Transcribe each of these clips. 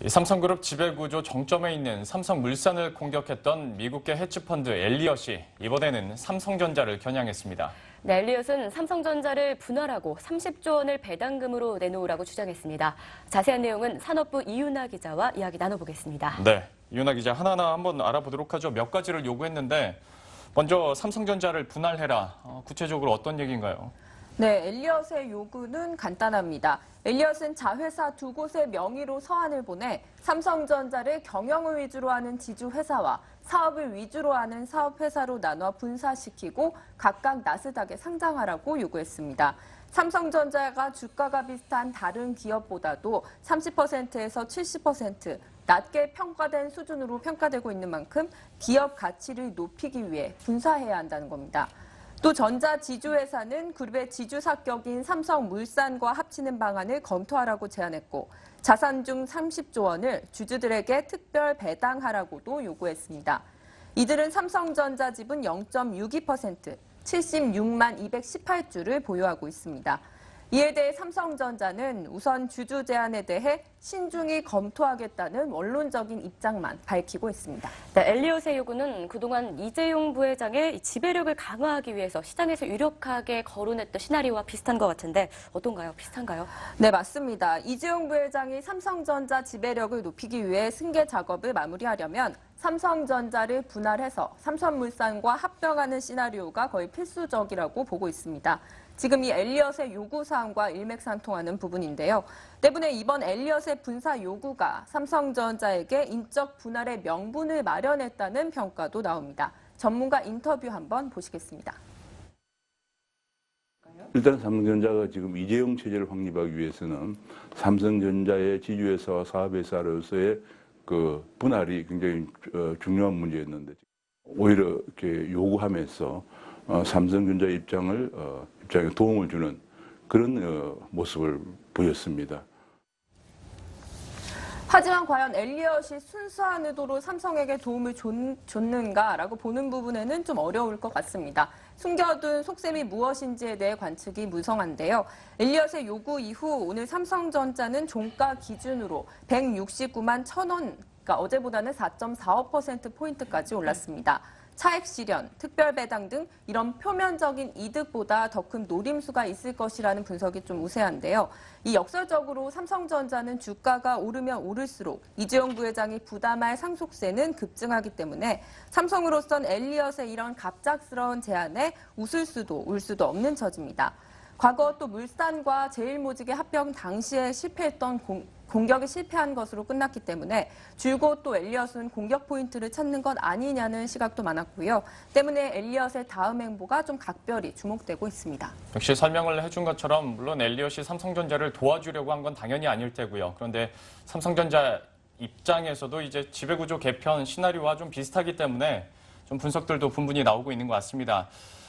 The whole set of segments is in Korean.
삼성그룹 지배구조 정점에 있는 삼성물산을 공격했던 미국계 해치펀드 엘리엇이 이번에는 삼성전자를 겨냥했습니다. 네, 엘리엇은 삼성전자를 분할하고 30조 원을 배당금으로 내놓으라고 주장했습니다. 자세한 내용은 산업부 이윤아 기자와 이야기 나눠보겠습니다. 네, 이윤아 기자 하나하나 한번 알아보도록 하죠. 몇 가지를 요구했는데 먼저 삼성전자를 분할해라. 구체적으로 어떤 얘기인가요? 네, 엘리엇의 요구는 간단합니다. 엘리엇은 자회사 두 곳의 명의로 서한을 보내 삼성전자를 경영을 위주로 하는 지주회사와 사업을 위주로 하는 사업회사로 나눠 분사시키고 각각 나스닥에 상장하라고 요구했습니다. 삼성전자가 주가가 비슷한 다른 기업보다도 30%에서 70% 낮게 평가된 수준으로 평가되고 있는 만큼 기업 가치를 높이기 위해 분사해야 한다는 겁니다. 또 전자 지주회사는 그룹의 지주사격인 삼성물산과 합치는 방안을 검토하라고 제안했고 자산 중 30조 원을 주주들에게 특별 배당하라고도 요구했습니다. 이들은 삼성전자 지분 0.62%, 76만 218주를 보유하고 있습니다. 이에 대해 삼성전자는 우선 주주 제안에 대해 신중히 검토하겠다는 원론적인 입장만 밝히고 있습니다. 네, 엘리엇의 요구는 그동안 이재용 부회장의 지배력을 강화하기 위해서 시장에서 유력하게 거론했던 시나리오와 비슷한 것 같은데 어떤가요? 비슷한가요? 네, 맞습니다. 이재용 부회장이 삼성전자 지배력을 높이기 위해 승계 작업을 마무리하려면 삼성전자를 분할해서 삼성물산과 합병하는 시나리오가 거의 필수적이라고 보고 있습니다. 지금 이 엘리엇의 요구사항과 일맥상통하는 부분인데요. 때문에 이번 엘리엇의 분사 요구가 삼성전자에게 인적 분할의 명분을 마련했다는 평가도 나옵니다. 전문가 인터뷰 한번 보시겠습니다. 일단 삼성전자가 지금 이재용 체제를 확립하기 위해서는 삼성전자의 지주회사와 사업회사로서의 그 분할이 굉장히 중요한 문제였는데 오히려 이렇게 요구하면서 삼성전자 입장에 도움을 주는 그런 모습을 보였습니다. 하지만 과연 엘리엇이 순수한 의도로 삼성에게 도움을 줬는가라고 보는 부분에는 좀 어려울 것 같습니다. 숨겨둔 속셈이 무엇인지에 대해 관측이 무성한데요. 엘리엇의 요구 이후 오늘 삼성전자는 종가 기준으로 169만 1,000원, 그러니까 어제보다는 4.45%포인트까지 올랐습니다. 차액 실현, 특별 배당 등 이런 표면적인 이득보다 더 큰 노림수가 있을 것이라는 분석이 좀 우세한데요. 이 역설적으로 삼성전자는 주가가 오르면 오를수록 이재용 부회장이 부담할 상속세는 급증하기 때문에 삼성으로선 엘리엇의 이런 갑작스러운 제안에 웃을 수도 울 수도 없는 처지입니다. 과거 또 물산과 제일모직의 합병 당시에 실패했던 공격에 실패한 것으로 끝났기 때문에 줄곧 또 엘리엇은 공격 포인트를 찾는 것 아니냐는 시각도 많았고요. 때문에 엘리엇의 다음 행보가 좀 각별히 주목되고 있습니다. 역시 설명을 해준 것처럼 물론 엘리엇이 삼성전자를 도와주려고 한 건 당연히 아닐 테고요. 그런데 삼성전자 입장에서도 이제 지배구조 개편 시나리오와 좀 비슷하기 때문에 좀 분석들도 분분히 나오고 있는 것 같습니다.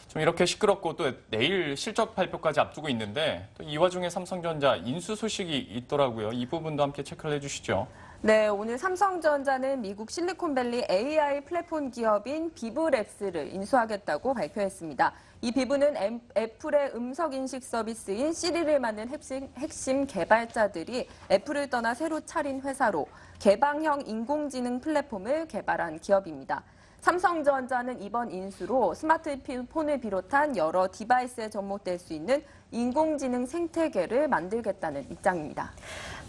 좀 이렇게 시끄럽고 또 내일 실적 발표까지 앞두고 있는데 또 이 와중에 삼성전자 인수 소식이 있더라고요. 이 부분도 함께 체크를 해주시죠. 네, 오늘 삼성전자는 미국 실리콘밸리 AI 플랫폼 기업인 비브랩스를 인수하겠다고 발표했습니다. 이 비브는 애플의 음성인식 서비스인 시리를 만든 핵심 개발자들이 애플을 떠나 새로 차린 회사로 개방형 인공지능 플랫폼을 개발한 기업입니다. 삼성전자는 이번 인수로 스마트폰을 비롯한 여러 디바이스에 접목될 수 있는 인공지능 생태계를 만들겠다는 입장입니다.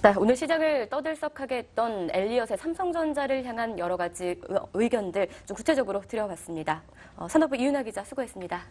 네, 오늘 시장을 떠들썩하게 했던 엘리엇의 삼성전자를 향한 여러 가지 의견들 좀 구체적으로 들여봤습니다. 산업부 이윤아 기자 수고했습니다.